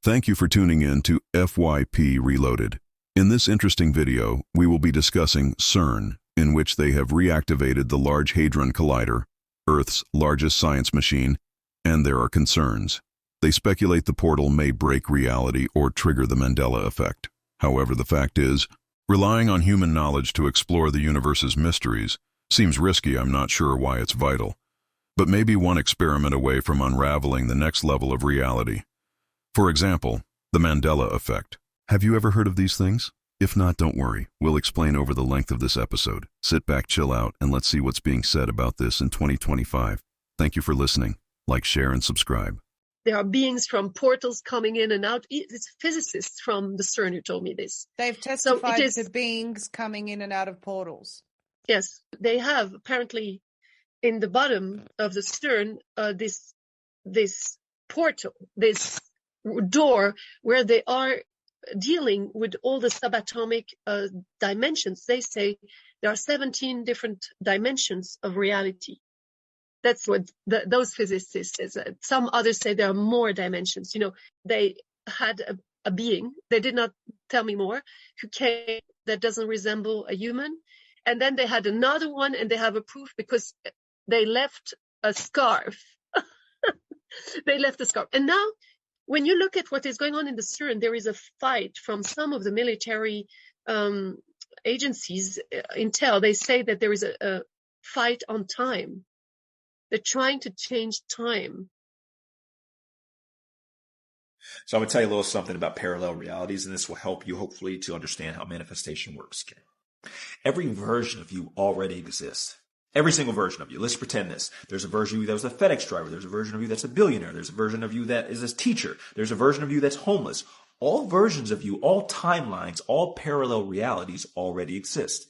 Thank you for tuning in to FYP Reloaded. In this interesting video, we will be discussing CERN, in which they have reactivated the Large Hadron Collider, Earth's largest science machine, and there are concerns. They speculate the portal may break reality or trigger the Mandela effect. However, the fact is, relying on human knowledge to explore the universe's mysteries seems risky. I'm not sure why it's vital, but maybe one experiment away from unraveling the next level of reality. For example, the Mandela effect. Have you ever heard of these things? If not, don't worry. We'll explain over the length of this episode. Sit back, chill out, and let's see what's being said about this in 2025. Thank you for listening. Like, share, and subscribe. There are beings from portals coming in and out. It's physicists from the CERN who told me this. They've testified to beings coming in and out of portals. Yes, they have. Apparently, in the bottom of the CERN, this portal, this door where they are dealing with all the subatomic dimensions. They say there are 17 different dimensions of reality. That's what those physicists say. Some others say there are more dimensions. You know, they had a being, they did not tell me more, who came that doesn't resemble a human. And then they had another one, and they have a proof because they left a scarf. They left a scarf. And now, when you look at what is going on in the CERN, there is a fight from some of the military agencies, intel. They say that there is a fight on time. They're trying to change time. So I'm going to tell you a little something about parallel realities, and this will help you hopefully to understand how manifestation works. Every version of you already exists. Every single version of you. Let's pretend this. There's a version of you that was a FedEx driver. There's a version of you that's a billionaire. There's a version of you that is a teacher. There's a version of you that's homeless. All versions of you, all timelines, all parallel realities already exist.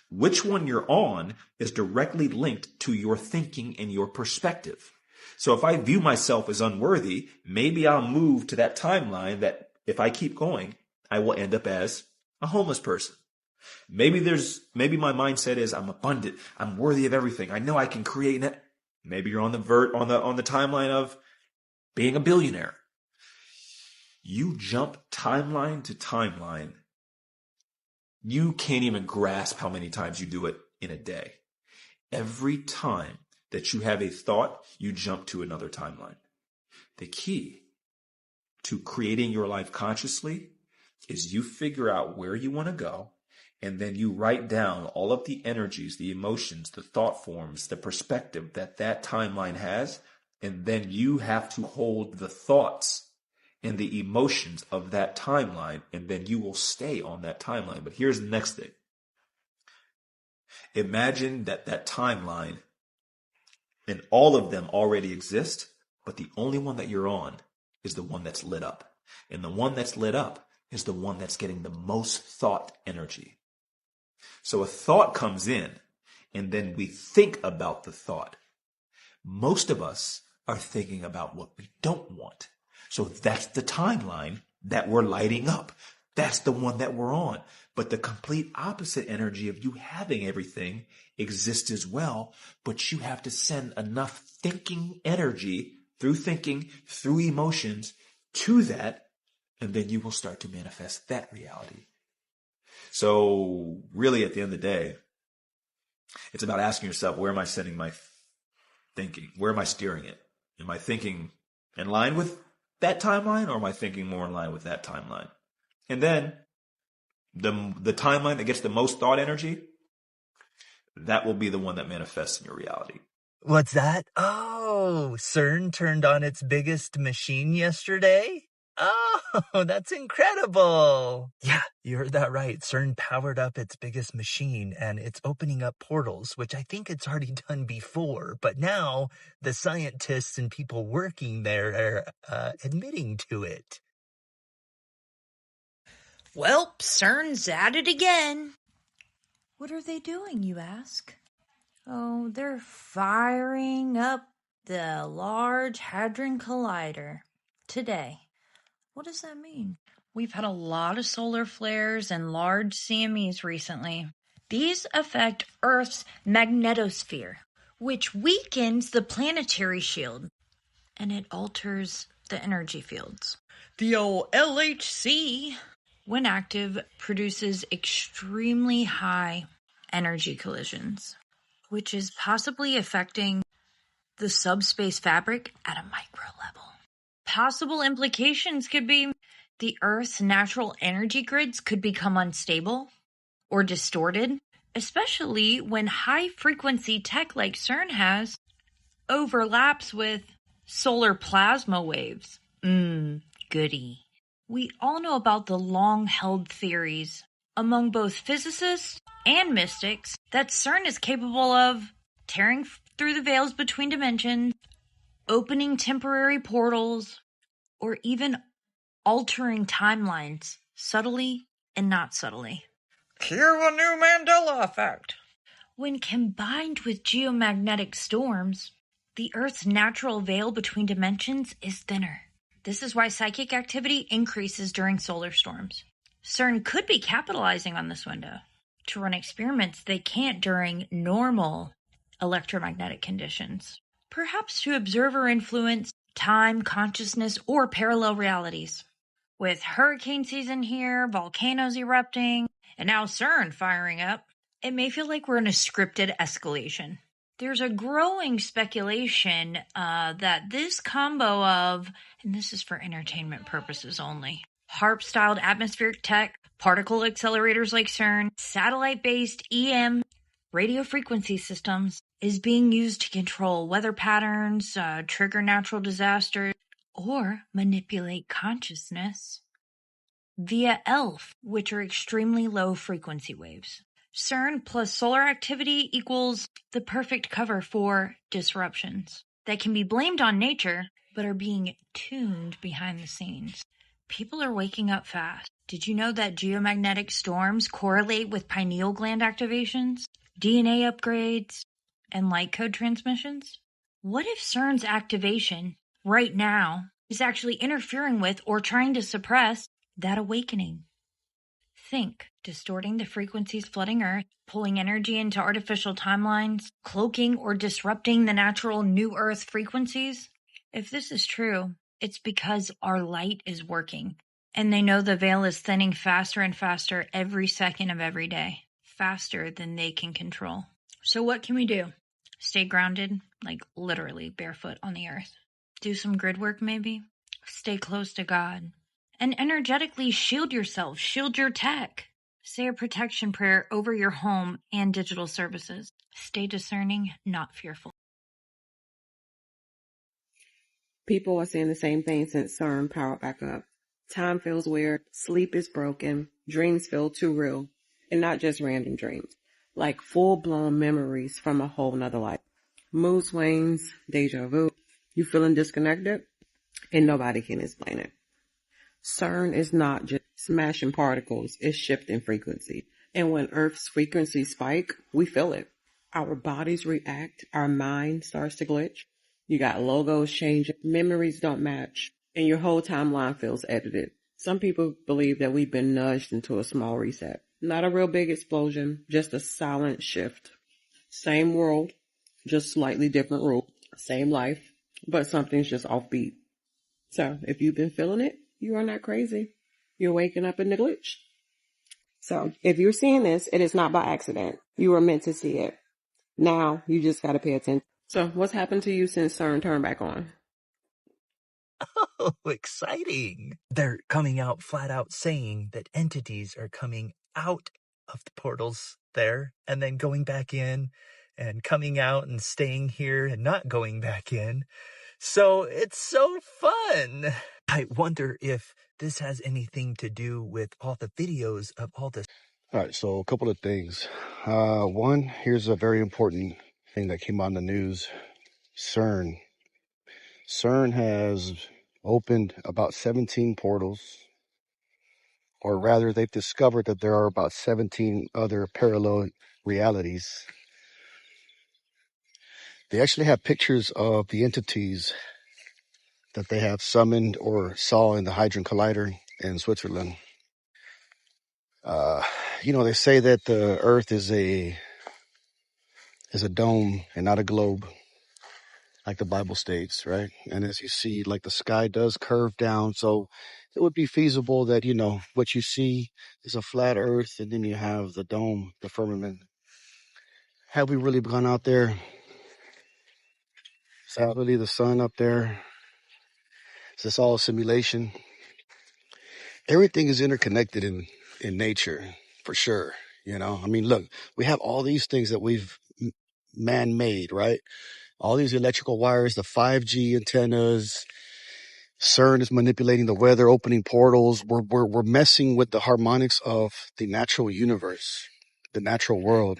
Which one you're on is directly linked to your thinking and your perspective. So if I view myself as unworthy, maybe I'll move to that timeline that if I keep going, I will end up as a homeless person. Maybe my mindset is I'm abundant. I'm worthy of everything. I know I can create it. Maybe you're on the timeline of being a billionaire. You jump timeline to timeline. You can't even grasp how many times you do it in a day. Every time that you have a thought, you jump to another timeline. The key to creating your life consciously is you figure out where you want to go. And then you write down all of the energies, the emotions, the thought forms, the perspective that timeline has. And then you have to hold the thoughts and the emotions of that timeline. And then you will stay on that timeline. But here's the next thing. Imagine that timeline and all of them already exist. But the only one that you're on is the one that's lit up. And the one that's lit up is the one that's getting the most thought energy. So a thought comes in, and then we think about the thought. Most of us are thinking about what we don't want. So that's the timeline that we're lighting up. That's the one that we're on. But the complete opposite energy of you having everything exists as well. But you have to send enough thinking energy through thinking, through emotions to that, and then you will start to manifest that reality. So really, at the end of the day, it's about asking yourself, where am I sending my thinking? Where am I steering it? Am I thinking in line with that timeline, or am I thinking more in line with that timeline? And then the timeline that gets the most thought energy, that will be the one that manifests in your reality. What's that? Oh, CERN turned on its biggest machine yesterday? Oh, that's incredible. Yeah, you heard that right. CERN powered up its biggest machine, and it's opening up portals, which I think it's already done before. But now the scientists and people working there are admitting to it. Well, CERN's at it again. What are they doing, you ask? Oh, they're firing up the Large Hadron Collider today. What does that mean? We've had a lot of solar flares and large CMEs recently. These affect Earth's magnetosphere, which weakens the planetary shield, and it alters the energy fields. The old LHC, when active, produces extremely high energy collisions, which is possibly affecting the subspace fabric at a micro level. Possible implications could be the Earth's natural energy grids could become unstable or distorted, especially when high-frequency tech like CERN has overlaps with solar plasma waves. Goody. We all know about the long-held theories among both physicists and mystics that CERN is capable of tearing through the veils between dimensions, opening temporary portals, or even altering timelines subtly and not subtly. Cue a new Mandela effect. When combined with geomagnetic storms, the Earth's natural veil between dimensions is thinner. This is why psychic activity increases during solar storms. CERN could be capitalizing on this window to run experiments they can't during normal electromagnetic conditions, perhaps to observe or influence time, consciousness, or parallel realities. With hurricane season here, volcanoes erupting, and now CERN firing up, it may feel like we're in a scripted escalation. There's a growing speculation that this combo of, and this is for entertainment purposes only, HARP-styled atmospheric tech, particle accelerators like CERN, satellite-based EM, radio frequency systems, is being used to control weather patterns, trigger natural disasters, or manipulate consciousness via ELF, which are extremely low frequency waves. CERN plus solar activity equals the perfect cover for disruptions that can be blamed on nature, but are being tuned behind the scenes. People are waking up fast. Did you know that geomagnetic storms correlate with pineal gland activations, DNA upgrades, and light code transmissions? What if CERN's activation right now is actually interfering with or trying to suppress that awakening? Think, distorting the frequencies flooding Earth, pulling energy into artificial timelines, cloaking or disrupting the natural new Earth frequencies? If this is true, it's because our light is working, and they know the veil is thinning faster and faster every second of every day, faster than they can control. So what can we do? Stay grounded, like literally barefoot on the earth. Do some grid work maybe? Stay close to God. And energetically shield yourself, shield your tech. Say a protection prayer over your home and digital services. Stay discerning, not fearful. People are saying the same thing since CERN powered back up. Time feels weird, sleep is broken, dreams feel too real, and not just random dreams, like full-blown memories from a whole nother life. Mood swings, deja vu, you feeling disconnected, and nobody can explain it. CERN is not just smashing particles, it's shifting frequency. And when Earth's frequencies spike, we feel it. Our bodies react, our mind starts to glitch. You got logos changing, memories don't match, and your whole timeline feels edited. Some people believe that we've been nudged into a small reset. Not a real big explosion, just a silent shift. Same world, just slightly different rule. Same life, but something's just offbeat. So if you've been feeling it, you are not crazy. You're waking up in the glitch. So if you're seeing this, it is not by accident. You were meant to see it. Now you just got to pay attention. So what's happened to you since CERN turned back on? Oh, exciting. They're coming out flat out saying that entities are coming out of the portals there and then going back in and coming out and staying here and not going back in. So it's so fun. I wonder if this has anything to do with all the videos of all this. All right, so a couple of things. One, here's a very important thing that came on the news. CERN. CERN has opened about 17 portals, or rather they've discovered that there are about 17 other parallel realities. They actually have pictures of the entities that they have summoned or saw in the Hadron Collider in Switzerland. They say that the Earth is a is a dome and not a globe, like the Bible states, right? And as you see, like the sky does curve down. So it would be feasible that, what you see is a flat earth and then you have the dome, the firmament. Have we really gone out there? Is that really the sun up there? Is this all a simulation? Everything is interconnected in nature, for sure. I mean, look, we have all these things that we've man-made, right? All these electrical wires, the 5G antennas. CERN is manipulating the weather, opening portals. We're messing with the harmonics of the natural universe, the natural world.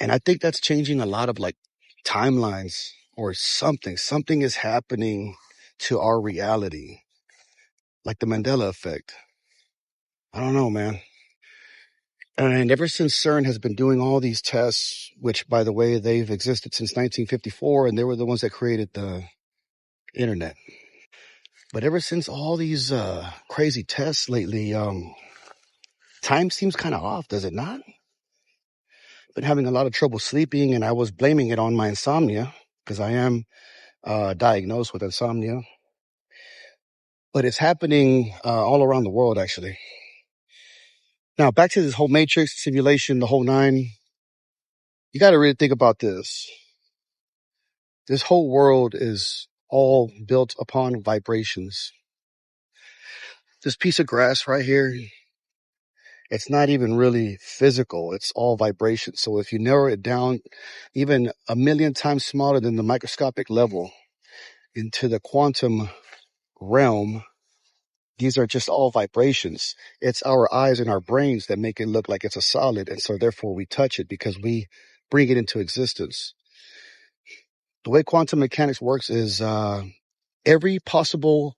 And I think that's changing a lot of like timelines or something. Something is happening to our reality, like the Mandela effect. I don't know, man. And ever since CERN has been doing all these tests, which, by the way, they've existed since 1954, and they were the ones that created the internet. But ever since all these crazy tests lately, time seems kind of off, does it not? Been having a lot of trouble sleeping, and I was blaming it on my insomnia because I am diagnosed with insomnia. But it's happening all around the world, actually. Now, back to this whole matrix simulation, the whole nine. You got to really think about this. This whole world is all built upon vibrations. This piece of grass right here, it's not even really physical. It's all vibration. So if you narrow it down even a million times smaller than the microscopic level into the quantum realm, these are just all vibrations. It's our eyes and our brains that make it look like it's a solid. And so therefore we touch it because we bring it into existence. The way quantum mechanics works is every possible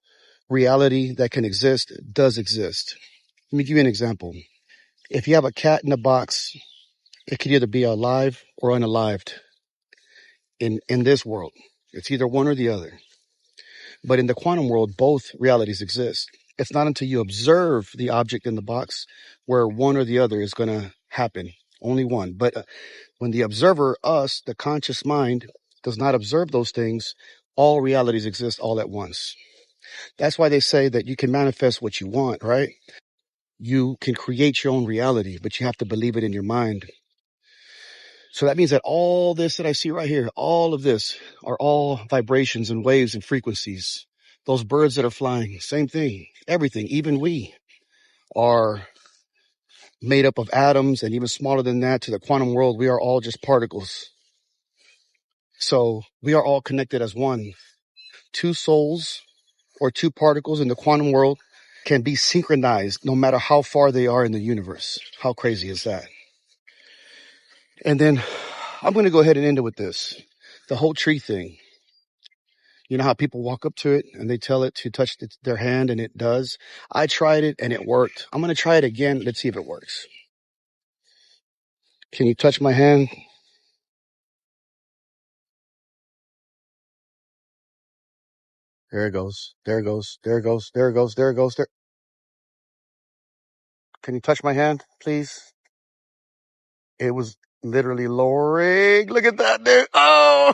reality that can exist does exist. Let me give you an example. If you have a cat in a box, it could either be alive or unalived in this world. It's either one or the other. But in the quantum world, both realities exist. It's not until you observe the object in the box where one or the other is going to happen. Only one. But when the observer, us, the conscious mind, does not observe those things, all realities exist all at once. That's why they say that you can manifest what you want, right? You can create your own reality, but you have to believe it in your mind. So that means that all this that I see right here, all of this are all vibrations and waves and frequencies. Those birds that are flying, same thing. Everything, even we, are made up of atoms, and even smaller than that to the quantum world, we are all just particles. So we are all connected as one. Two souls or two particles in the quantum world can be synchronized no matter how far they are in the universe. How crazy is that? And then I'm going to go ahead and end it with this. The whole tree thing. You know how people walk up to it and they tell it to touch their hand and it does? I tried it and it worked. I'm going to try it again. Let's see if it works. Can you touch my hand? There it goes. There it goes. There it goes. There it goes. There it goes. There. Can you touch my hand, please? It was literally lowering. Look at that, dude. Oh!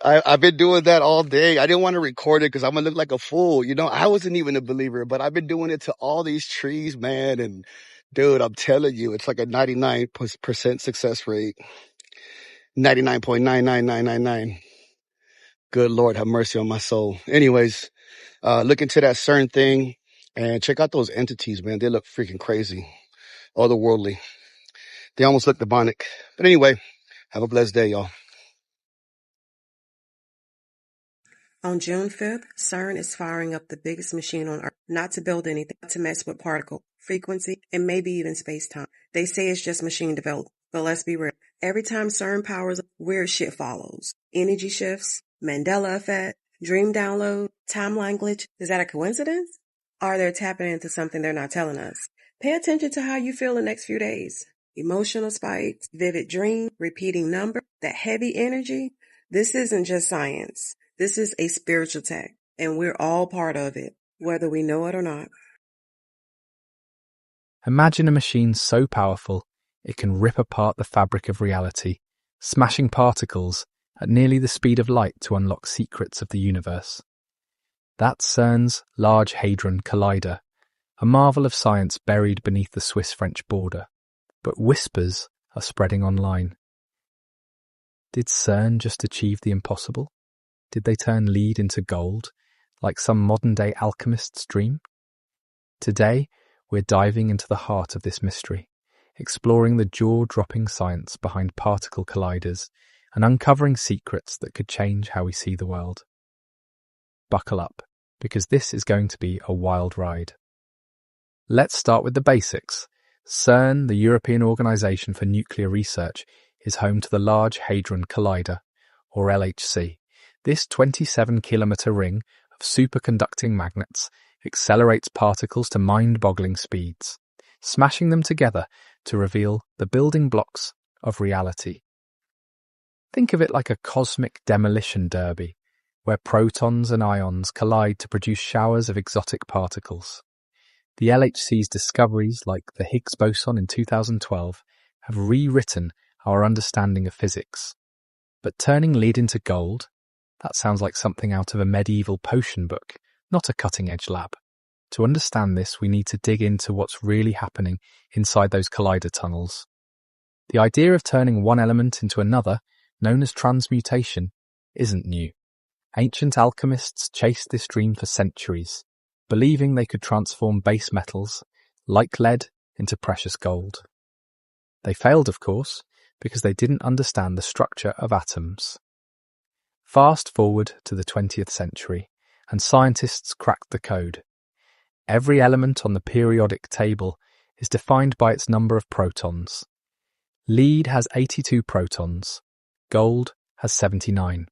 I've been doing that all day. I didn't want to record it because I'm going to look like a fool. I wasn't even a believer, but I've been doing it to all these trees, man. And dude, I'm telling you, it's like a 99% success rate. 99.99999. Good Lord, have mercy on my soul. Anyways, look into that CERN thing and check out those entities, man. They look freaking crazy. Otherworldly. They almost look demonic. But anyway, have a blessed day, y'all. On June 5th, CERN is firing up the biggest machine on Earth, not to build anything, not to mess with particle, frequency, and maybe even space-time. They say it's just machine developed, but let's be real. Every time CERN powers up, weird shit follows. Energy shifts, Mandela effect, dream download, timeline glitch. Is that a coincidence? Or they're tapping into something they're not telling us? Pay attention to how you feel the next few days. Emotional spikes, vivid dream, repeating number, that heavy energy. This isn't just science. This is a spiritual tech, and we're all part of it, whether we know it or not. Imagine a machine so powerful it can rip apart the fabric of reality, smashing particles at nearly the speed of light to unlock secrets of the universe. That's CERN's Large Hadron Collider, a marvel of science buried beneath the Swiss-French border. But whispers are spreading online. Did CERN just achieve the impossible? Did they turn lead into gold, like some modern-day alchemist's dream? Today, we're diving into the heart of this mystery, exploring the jaw-dropping science behind particle colliders and uncovering secrets that could change how we see the world. Buckle up, because this is going to be a wild ride. Let's start with the basics. CERN, the European Organisation for Nuclear Research, is home to the Large Hadron Collider, or LHC. This 27-kilometre ring of superconducting magnets accelerates particles to mind-boggling speeds, smashing them together to reveal the building blocks of reality. Think of it like a cosmic demolition derby, where protons and ions collide to produce showers of exotic particles. The LHC's discoveries, like the Higgs boson in 2012, have rewritten our understanding of physics. But turning lead into gold? That sounds like something out of a medieval potion book, not a cutting-edge lab. To understand this, we need to dig into what's really happening inside those collider tunnels. The idea of turning one element into another, known as transmutation, isn't new. Ancient alchemists chased this dream for centuries, believing they could transform base metals, like lead, into precious gold. They failed, of course, because they didn't understand the structure of atoms. Fast forward to the 20th century, and scientists cracked the code. Every element on the periodic table is defined by its number of protons. Lead has 82 protons. Gold has 79.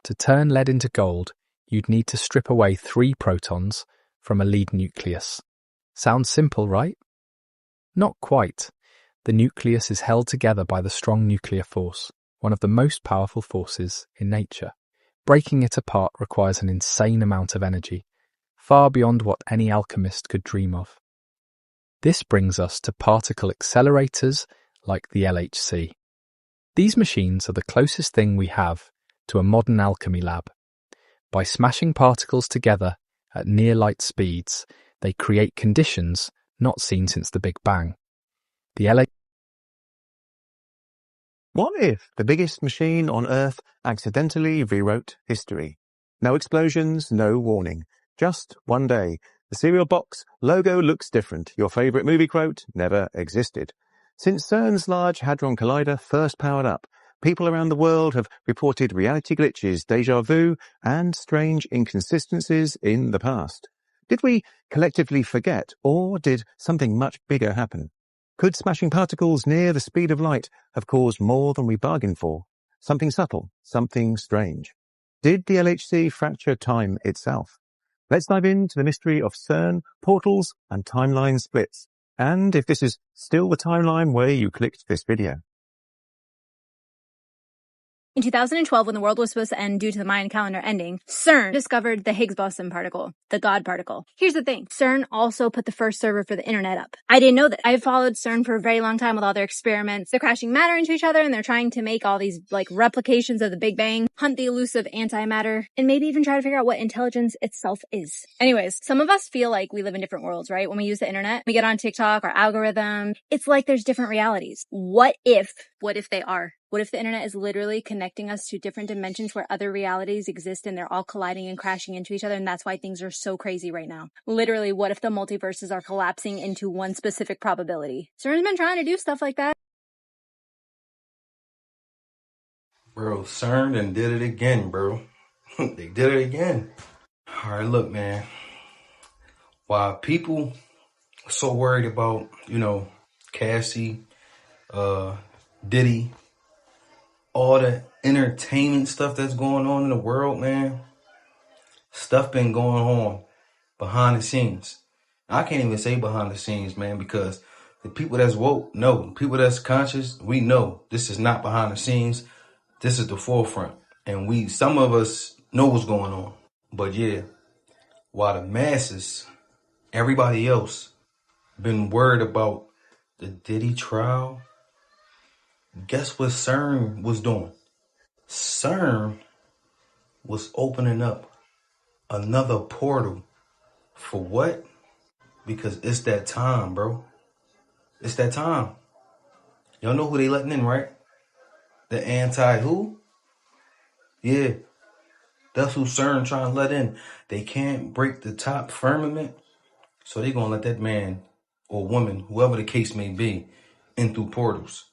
To turn lead into gold, you'd need to strip away 3 protons from a lead nucleus. Sounds simple, right? Not quite. The nucleus is held together by the strong nuclear force, one of the most powerful forces in nature. Breaking it apart requires an insane amount of energy, far beyond what any alchemist could dream of. This brings us to particle accelerators like the LHC. These machines are the closest thing we have to a modern alchemy lab. By smashing particles together at near-light speeds, they create conditions not seen since the Big Bang. What if the biggest machine on Earth accidentally rewrote history? No explosions, no warning. Just one day. The cereal box logo looks different. Your favorite movie quote never existed. Since CERN's Large Hadron Collider first powered up, people around the world have reported reality glitches, déjà vu, and strange inconsistencies in the past. Did we collectively forget, or did something much bigger happen? Could smashing particles near the speed of light have caused more than we bargained for? Something subtle, something strange. Did the LHC fracture time itself? Let's dive into the mystery of CERN, portals, and timeline splits. And if this is still the timeline where you clicked this video. In 2012, when the world was supposed to end due to the Mayan calendar ending, CERN discovered the Higgs boson particle, the God particle. Here's the thing. CERN also put the first server for the internet up. I didn't know that. I've followed CERN for a very long time with all their experiments. They're crashing matter into each other, and they're trying to make all these, replications of the Big Bang, hunt the elusive antimatter, and maybe even try to figure out what intelligence itself is. Anyways, some of us feel like we live in different worlds, right? When we use the internet, we get on TikTok or algorithm. It's like there's different realities. What if they are? What if the internet is literally connecting us to different dimensions where other realities exist and they're all colliding and crashing into each other, and that's why things are so crazy right now? Literally, what if the multiverses are collapsing into one specific probability? CERN's been trying to do stuff like that. Bro, CERN and did it again, bro. They did it again. All right, look, man. While people are so worried about, Cassie, Diddy, all the entertainment stuff that's going on in the world, man, stuff been going on behind the scenes. I can't even say behind the scenes, man, because the people that's woke know. People that's conscious, we know this is not behind the scenes. This is the forefront. And some of us know what's going on. But yeah, while the masses, everybody else, been worried about the Diddy trial. Guess what CERN was doing? CERN was opening up another portal. For what? Because it's that time, bro. It's that time. Y'all know who they letting in, right? The anti-who? Yeah, that's who CERN trying to let in. They can't break the top firmament, so they gonna let that man or woman, whoever the case may be, in through portals.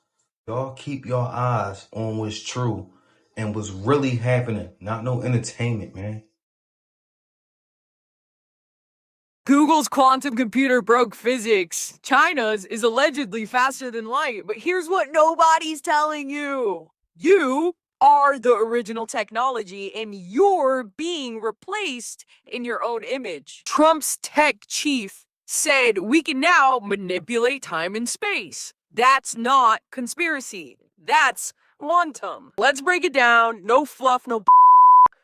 Y'all keep your eyes on what's true and what's really happening, not no entertainment, man. Google's quantum computer broke physics. China's is allegedly faster than light, but here's what nobody's telling you. You are the original technology and you're being replaced in your own image. Trump's tech chief said we can now manipulate time and space. That's not conspiracy. That's quantum. Let's break it down. No fluff, no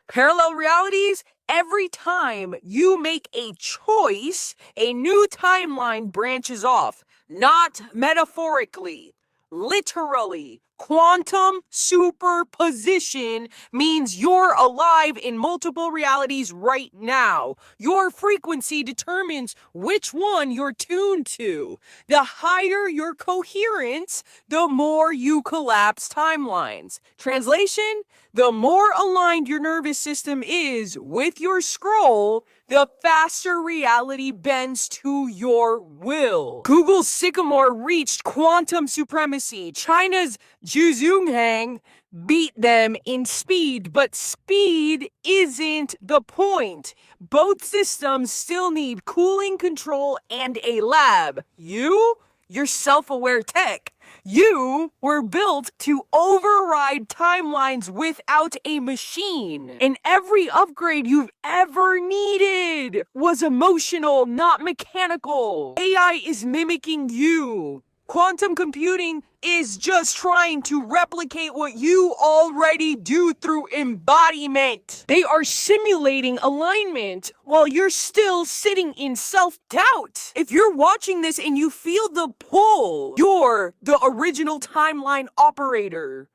parallel realities. Every time you make a choice, a new timeline branches off. Not metaphorically, literally. Quantum superposition means you're alive in multiple realities right now. Your frequency determines which one you're tuned to. The higher your coherence, the more you collapse timelines. Translation? The more aligned your nervous system is with your scroll, the faster reality bends to your will. Google's Sycamore reached quantum supremacy. China's Zhuzhonghang beat them in speed, but speed isn't the point. Both systems still need cooling control and a lab. You're self-aware tech. You were built to override timelines without a machine. And every upgrade you've ever needed was emotional, not mechanical. AI is mimicking you. Quantum computing is just trying to replicate what you already do through embodiment. They are simulating alignment while you're still sitting in self-doubt. If you're watching this and you feel the pull, you're the original timeline operator.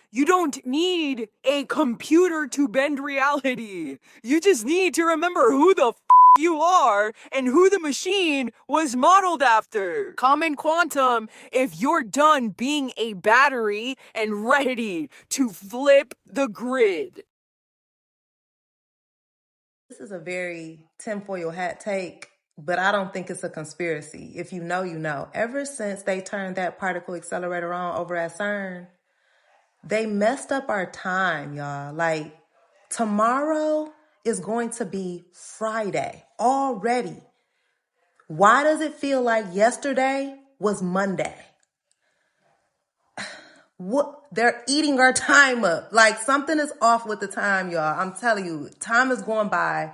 You don't need a computer to bend reality. You just need to remember who the you are and who the machine was modeled after. Comment quantum if you're done being a battery and ready to flip the grid. This is a very tinfoil hat take, but I don't think it's a conspiracy. If you know, you know. Ever since they turned that particle accelerator on over at CERN, they messed up our time, y'all. Like, tomorrow is going to be Friday already. Why does it feel like yesterday was Monday? What? They're eating our time up. Like, something is off with the time, y'all. I'm telling you, time is going by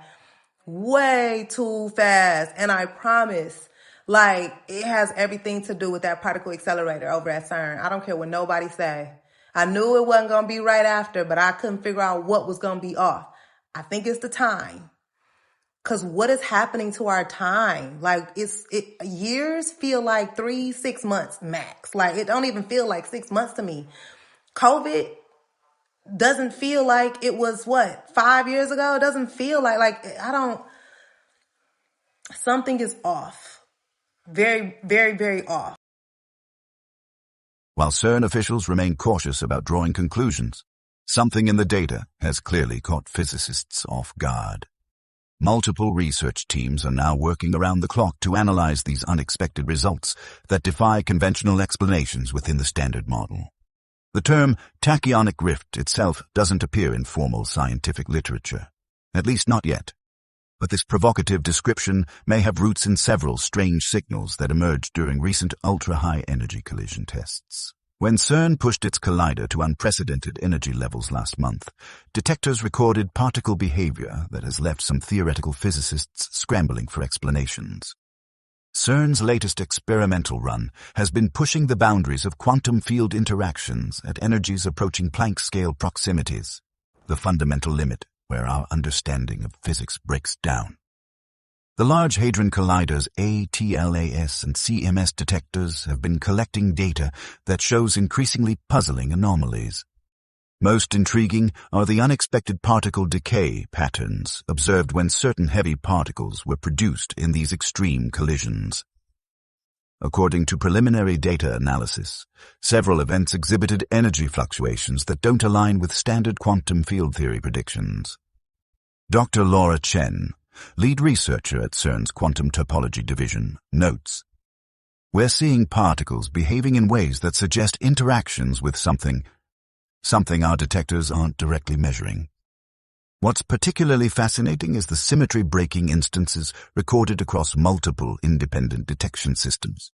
way too fast. And I promise, like, it has everything to do with that particle accelerator over at CERN. I don't care what nobody say. I knew it wasn't going to be right after, but I couldn't figure out what was going to be off. I think it's the time. Because what is happening to our time? Like, years feel like 3-6 months max. Like, it don't even feel like 6 months to me. COVID doesn't feel like it was, 5 years ago? It doesn't feel like something is off. Very, very, very off. While CERN officials remain cautious about drawing conclusions, something in the data has clearly caught physicists off guard. Multiple research teams are now working around the clock to analyze these unexpected results that defy conventional explanations within the standard model. The term tachyonic rift itself doesn't appear in formal scientific literature, at least not yet. But this provocative description may have roots in several strange signals that emerged during recent ultra-high energy collision tests. When CERN pushed its collider to unprecedented energy levels last month, detectors recorded particle behavior that has left some theoretical physicists scrambling for explanations. CERN's latest experimental run has been pushing the boundaries of quantum field interactions at energies approaching Planck-scale proximities, the fundamental limit where our understanding of physics breaks down. The Large Hadron Collider's ATLAS and CMS detectors have been collecting data that shows increasingly puzzling anomalies. Most intriguing are the unexpected particle decay patterns observed when certain heavy particles were produced in these extreme collisions. According to preliminary data analysis, several events exhibited energy fluctuations that don't align with standard quantum field theory predictions. Dr. Laura Chen, lead researcher at CERN's Quantum Topology Division, notes, "We're seeing particles behaving in ways that suggest interactions with something our detectors aren't directly measuring. What's particularly fascinating is the symmetry-breaking instances recorded across multiple independent detection systems.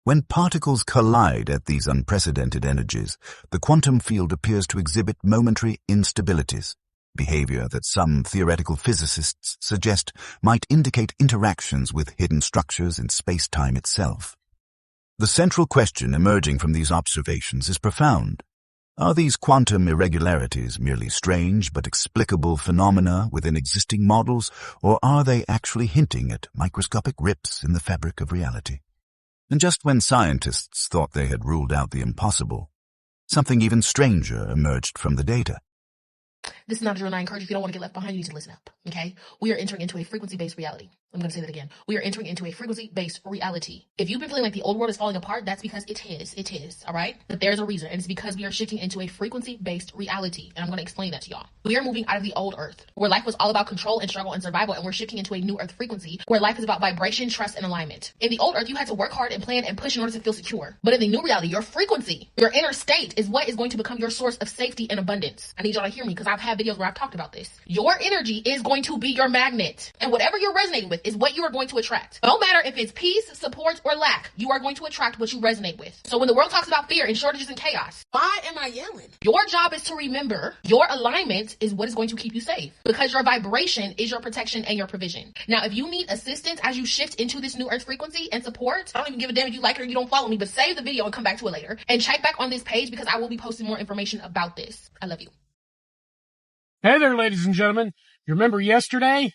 When particles collide at these unprecedented energies, the quantum field appears to exhibit momentary instabilities, behavior that some theoretical physicists suggest might indicate interactions with hidden structures in space-time itself. The central question emerging from these observations is profound. Are these quantum irregularities merely strange but explicable phenomena within existing models, or are they actually hinting at microscopic rips in the fabric of reality? And just when scientists thought they had ruled out the impossible, something even stranger emerged from the data. This is not a drill, and I encourage you, if you don't want to get left behind, you need to listen up, okay? We are entering into a frequency-based reality. I'm going to say that again. We are entering into a frequency-based reality. If you've been feeling like the old world is falling apart, that's because it is, all right? But there's a reason, and it's because we are shifting into a frequency-based reality, and I'm going to explain that to y'all. We are moving out of the old Earth, where life was all about control and struggle and survival, and we're shifting into a new Earth frequency, where life is about vibration, trust, and alignment. In the old Earth, you had to work hard and plan and push in order to feel secure. But in the new reality, your frequency, your inner state, is what is going to become your source of safety and abundance. I need y'all to hear me, because I've had videos where I've talked about this. Your energy is going to be your magnet, and whatever you're resonating with is what you are going to attract. No matter if it's peace, support, or lack, you are going to attract what you resonate with. So when the world talks about fear and shortages and chaos, why am I yelling? Your job is to remember your alignment is what is going to keep you safe, because your vibration is your protection and your provision. Now, if you need assistance as you shift into this new Earth frequency and support, I don't even give a damn if you like it or you don't follow me, but save the video and come back to it later and check back on this page, because I will be posting more information about this. I love you. Hey there, ladies and gentlemen. You remember yesterday?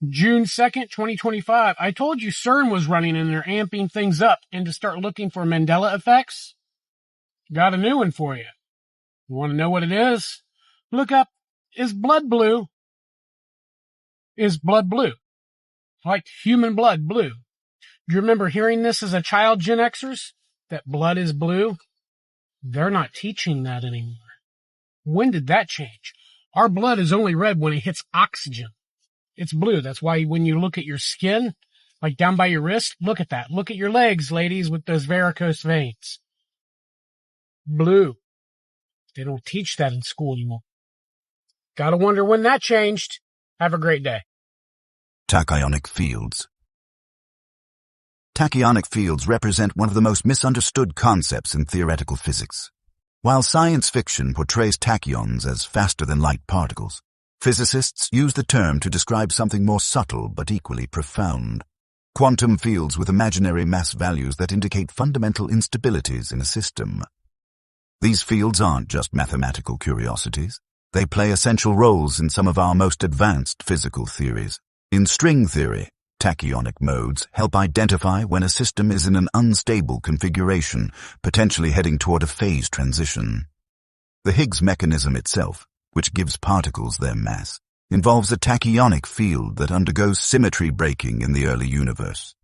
June 2nd, 2025. I told you CERN was running and they're amping things up, and to start looking for Mandela effects. Got a new one for you. You want to know what it is? Look up, is blood blue? Is blood blue? Like human blood blue. Do you remember hearing this as a child, Gen Xers? That blood is blue? They're not teaching that anymore. When did that change? Our blood is only red when it hits oxygen. It's blue. That's why when you look at your skin, like down by your wrist, look at that. Look at your legs, ladies, with those varicose veins. Blue. They don't teach that in school anymore. Gotta wonder when that changed. Have a great day. Tachyonic fields. Tachyonic fields represent one of the most misunderstood concepts in theoretical physics. While science fiction portrays tachyons as faster-than-light particles, physicists use the term to describe something more subtle but equally profound. Quantum fields with imaginary mass values that indicate fundamental instabilities in a system. These fields aren't just mathematical curiosities. They play essential roles in some of our most advanced physical theories. In string theory, tachyonic modes help identify when a system is in an unstable configuration, potentially heading toward a phase transition. The Higgs mechanism itself, which gives particles their mass, involves a tachyonic field that undergoes symmetry breaking in the early universe.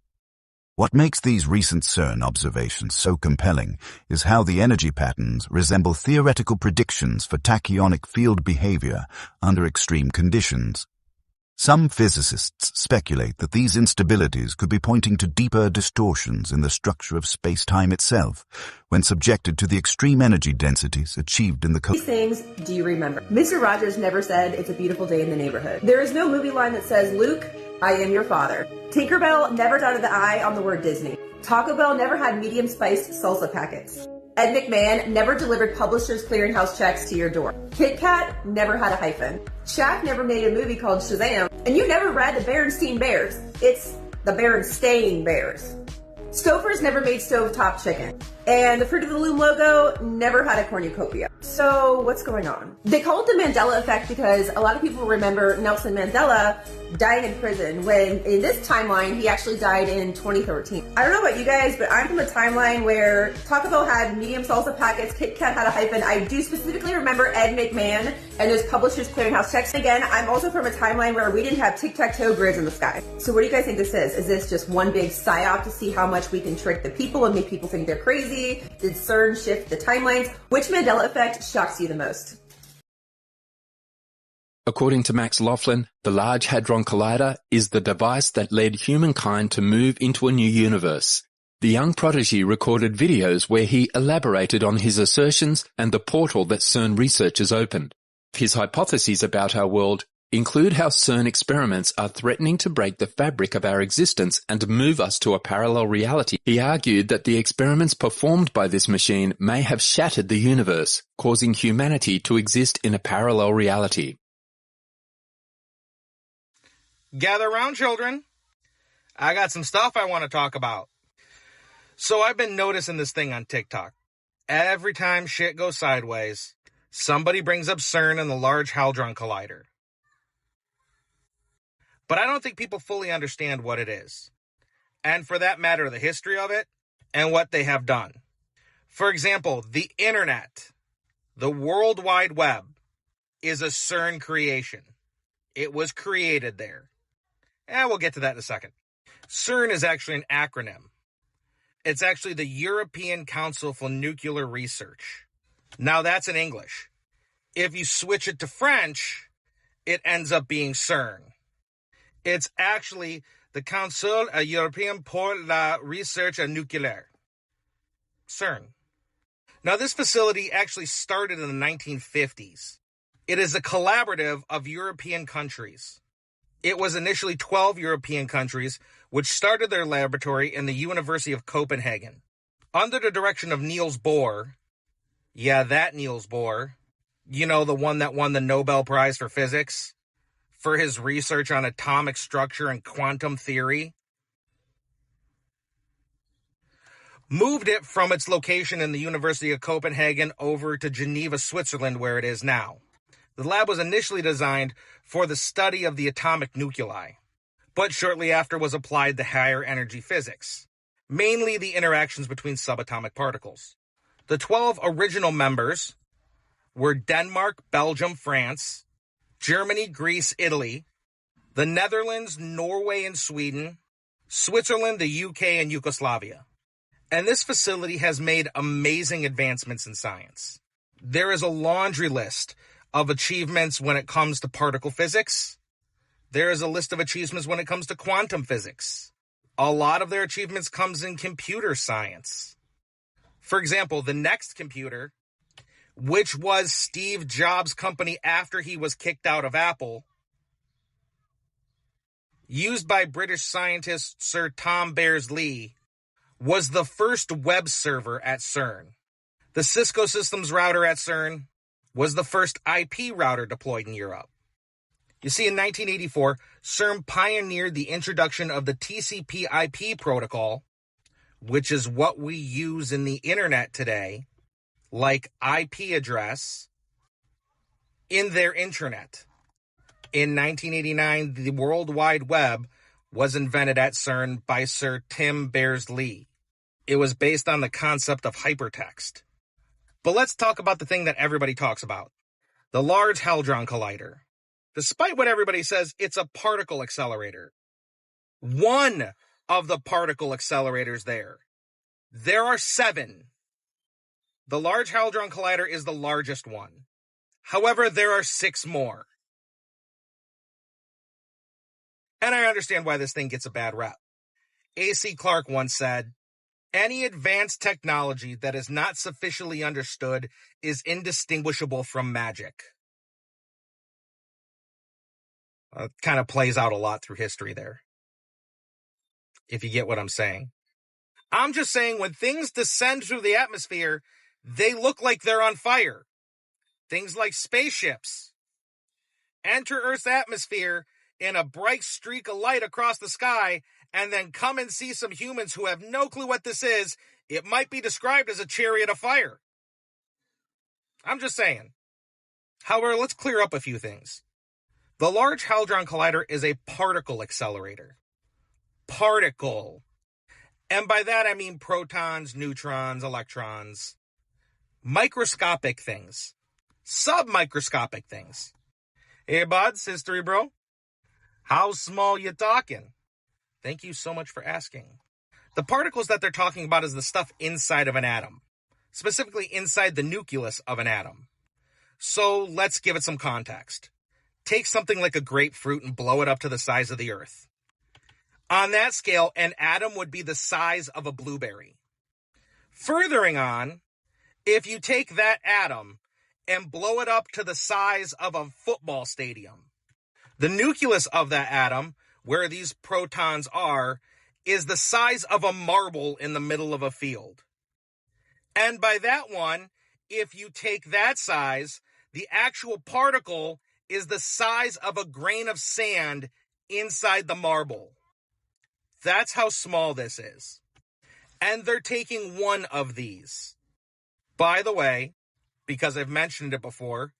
What makes these recent CERN observations so compelling is how the energy patterns resemble theoretical predictions for tachyonic field behavior under extreme conditions. Some physicists speculate that these instabilities could be pointing to deeper distortions in the structure of space-time itself when subjected to the extreme energy densities achieved in the These things do you remember? Mr. Rogers never said it's a beautiful day in the neighborhood. There is no movie line that says, Luke, I am your father. Tinkerbell never dotted the I on the word Disney. Taco Bell never had medium-spiced salsa packets. Ed McMahon never delivered Publishers Clearinghouse checks to your door. Kit Kat never had a hyphen. Shaq never made a movie called Shazam. And you never read the Berenstein Bears. It's the Berenstain Bears. Stouffer's never made stovetop chicken. And the Fruit of the Loom logo never had a cornucopia. So what's going on? They call it the Mandela effect because a lot of people remember Nelson Mandela dying in prison when in this timeline, he actually died in 2013. I don't know about you guys, but I'm from a timeline where Taco Bell had medium salsa packets, Kit Kat had a hyphen. I do specifically remember Ed McMahon and his Publishers Clearinghouse checks. Again, I'm also from a timeline where we didn't have tic-tac-toe grids in the sky. So what do you guys think this is? Is this just one big psyop to see how much we can trick the people and make people think they're crazy? Did CERN shift the timelines? Which Mandela effect shocks you the most? According to Max Laughlin, the Large Hadron Collider is the device that led humankind to move into a new universe. The young prodigy recorded videos where he elaborated on his assertions and the portal that CERN researchers opened. His hypotheses about our world include how CERN experiments are threatening to break the fabric of our existence and move us to a parallel reality. He argued that the experiments performed by this machine may have shattered the universe, causing humanity to exist in a parallel reality. Gather around, children. I got some stuff I want to talk about. So I've been noticing this thing on TikTok. Every time shit goes sideways, somebody brings up CERN and the Large Hadron Collider. But I don't think people fully understand what it is. And for that matter, the history of it and what they have done. For example, the internet, the World Wide Web, is a CERN creation. It was created there. And we'll get to that in a second. CERN is actually an acronym. It's actually the European Council for Nuclear Research. Now that's in English. If you switch it to French, it ends up being CERN. It's actually the Council Européen pour la Recherche Nucléaire. CERN. Now this facility actually started in the 1950s. It is a collaborative of European countries. It was initially 12 European countries which started their laboratory in the University of Copenhagen. Under the direction of Niels Bohr, yeah, that Niels Bohr, you know, the one that won the Nobel Prize for Physics for his research on atomic structure and quantum theory, moved it from its location in the University of Copenhagen over to Geneva, Switzerland, where it is now. The lab was initially designed for the study of the atomic nuclei, but shortly after was applied to higher energy physics, mainly the interactions between subatomic particles. The 12 original members were Denmark, Belgium, France, Germany, Greece, Italy, the Netherlands, Norway, and Sweden, Switzerland, the UK, and Yugoslavia. And this facility has made amazing advancements in science. There is a laundry list of achievements when it comes to particle physics. There is a list of achievements when it comes to quantum physics. A lot of their achievements comes in computer science. For example, the Next computer, which was Steve Jobs' company after he was kicked out of Apple, used by British scientist Sir Tom Berners-Lee, was the first web server at CERN. The Cisco Systems router at CERN was the first IP router deployed in Europe. You see, in 1984, CERN pioneered the introduction of the TCP/IP protocol, which is what we use in the internet today, like IP address, in their intranet. In 1989, the World Wide Web was invented at CERN by Sir Tim Berners-Lee. It was based on the concept of hypertext. But let's talk about the thing that everybody talks about, the Large Hadron Collider. Despite what everybody says, it's a particle accelerator. One of the particle accelerators there. There are 7. The Large Hadron Collider is the largest one. However, there are 6 more. And I understand why this thing gets a bad rep. A.C. Clarke once said, "Any advanced technology that is not sufficiently understood is indistinguishable from magic." Kind of plays out a lot through history there, if you get what I'm saying. I'm just saying when things descend through the atmosphere, they look like they're on fire. Things like spaceships enter Earth's atmosphere in a bright streak of light across the sky and then come and see some humans who have no clue what this is it might be described as a chariot of fire. I'm just saying. However, let's clear up a few things. The Large Hadron Collider is a particle accelerator. Particle. And by that I mean protons, neutrons, electrons. Microscopic things. Submicroscopic things. Hey, buds, history bro. How small you talking? Thank you so much for asking. The particles that they're talking about is the stuff inside of an atom. Specifically inside the nucleus of an atom. So let's give it some context. Take something like a grapefruit and blow it up to the size of the Earth. On that scale, an atom would be the size of a blueberry. Furthering on, if you take that atom and blow it up to the size of a football stadium, the nucleus of that atom, where these protons are, is the size of a marble in the middle of a field. And by that one, if you take that size, the actual particle is the size of a grain of sand inside the marble. That's how small this is. And they're taking one of these. By the way, because I've mentioned it before,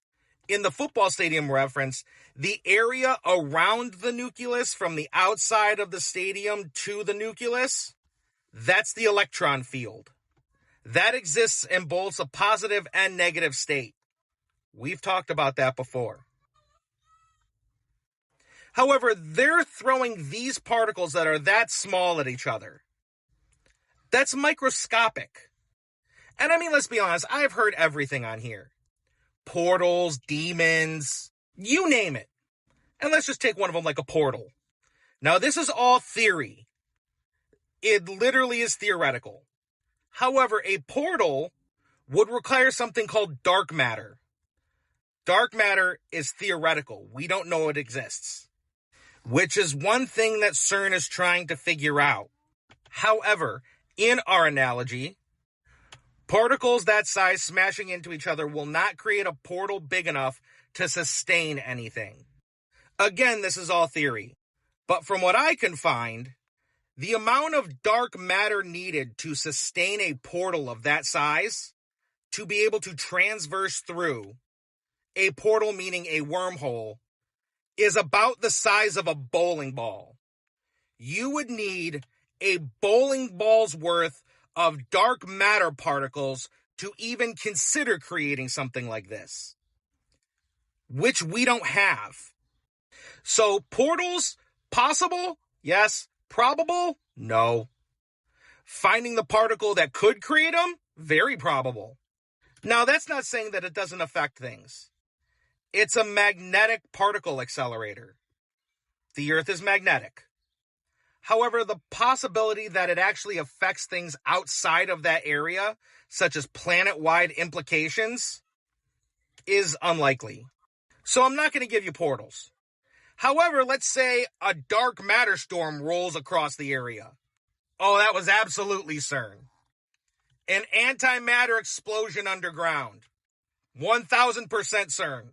in the football stadium reference, the area around the nucleus from the outside of the stadium to the nucleus, that's the electron field. That exists in both a positive and negative state. We've talked about that before. However, they're throwing these particles that are that small at each other. That's microscopic. And I mean, let's be honest, I've heard everything on here. Portals, demons, you name it. And let's just take one of them like a portal. Now, this is all theory. It literally is theoretical. However, a portal would require something called dark matter. Dark matter is theoretical. We don't know it exists. Which is one thing that CERN is trying to figure out. However, in our analogy, particles that size smashing into each other will not create a portal big enough to sustain anything. Again, this is all theory. But from what I can find, the amount of dark matter needed to sustain a portal of that size, to be able to transverse through, a portal meaning a wormhole, is about the size of a bowling ball. You would need a bowling ball's worth of dark matter particles to even consider creating something like this, which we don't have. So portals, possible? Yes. Probable? No. Finding the particle that could create them? Very probable. Now, that's not saying that it doesn't affect things. It's a magnetic particle accelerator. The Earth is magnetic. However, the possibility that it actually affects things outside of that area, such as planet-wide implications, is unlikely. So I'm not going to give you portals. However, let's say a dark matter storm rolls across the area. Oh, that was absolutely CERN. An antimatter explosion underground. 1000% CERN.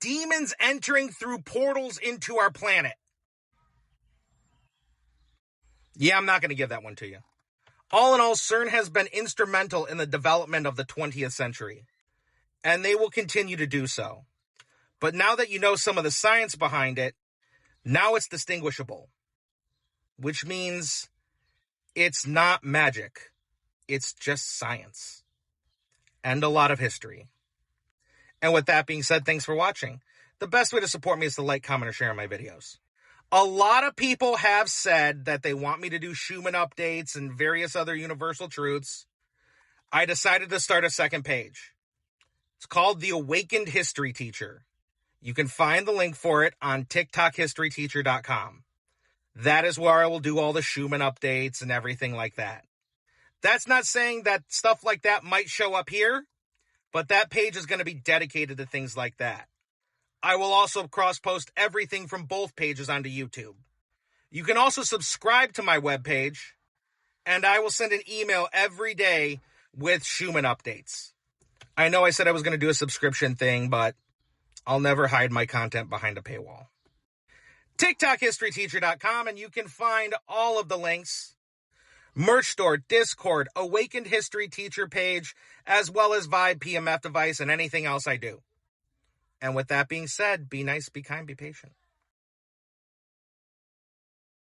Demons entering through portals into our planet. Yeah, I'm not going to give that one to you. All in all, CERN has been instrumental in the development of the 20th century, and they will continue to do so. But now that you know some of the science behind it, now it's distinguishable, which means it's not magic. It's just science and a lot of history. And with that being said, thanks for watching. The best way to support me is to like, comment, or share my videos. A lot of people have said that they want me to do Schumann updates and various other universal truths. I decided to start a second page. It's called The Awakened History Teacher. You can find the link for it on TikTokHistoryTeacher.com. That is where I will do all the Schumann updates and everything like that. That's not saying that stuff like that might show up here, but that page is going to be dedicated to things like that. I will also cross-post everything from both pages onto YouTube. You can also subscribe to my webpage, and I will send an email every day with Schumann updates. I know I said I was going to do a subscription thing, but I'll never hide my content behind a paywall. TikTokHistoryTeacher.com, and you can find all of the links. merch store, Discord, Awakened History teacher page, as well as Vibe PMF device and anything else I do. And with that being said, be nice, be kind, be patient.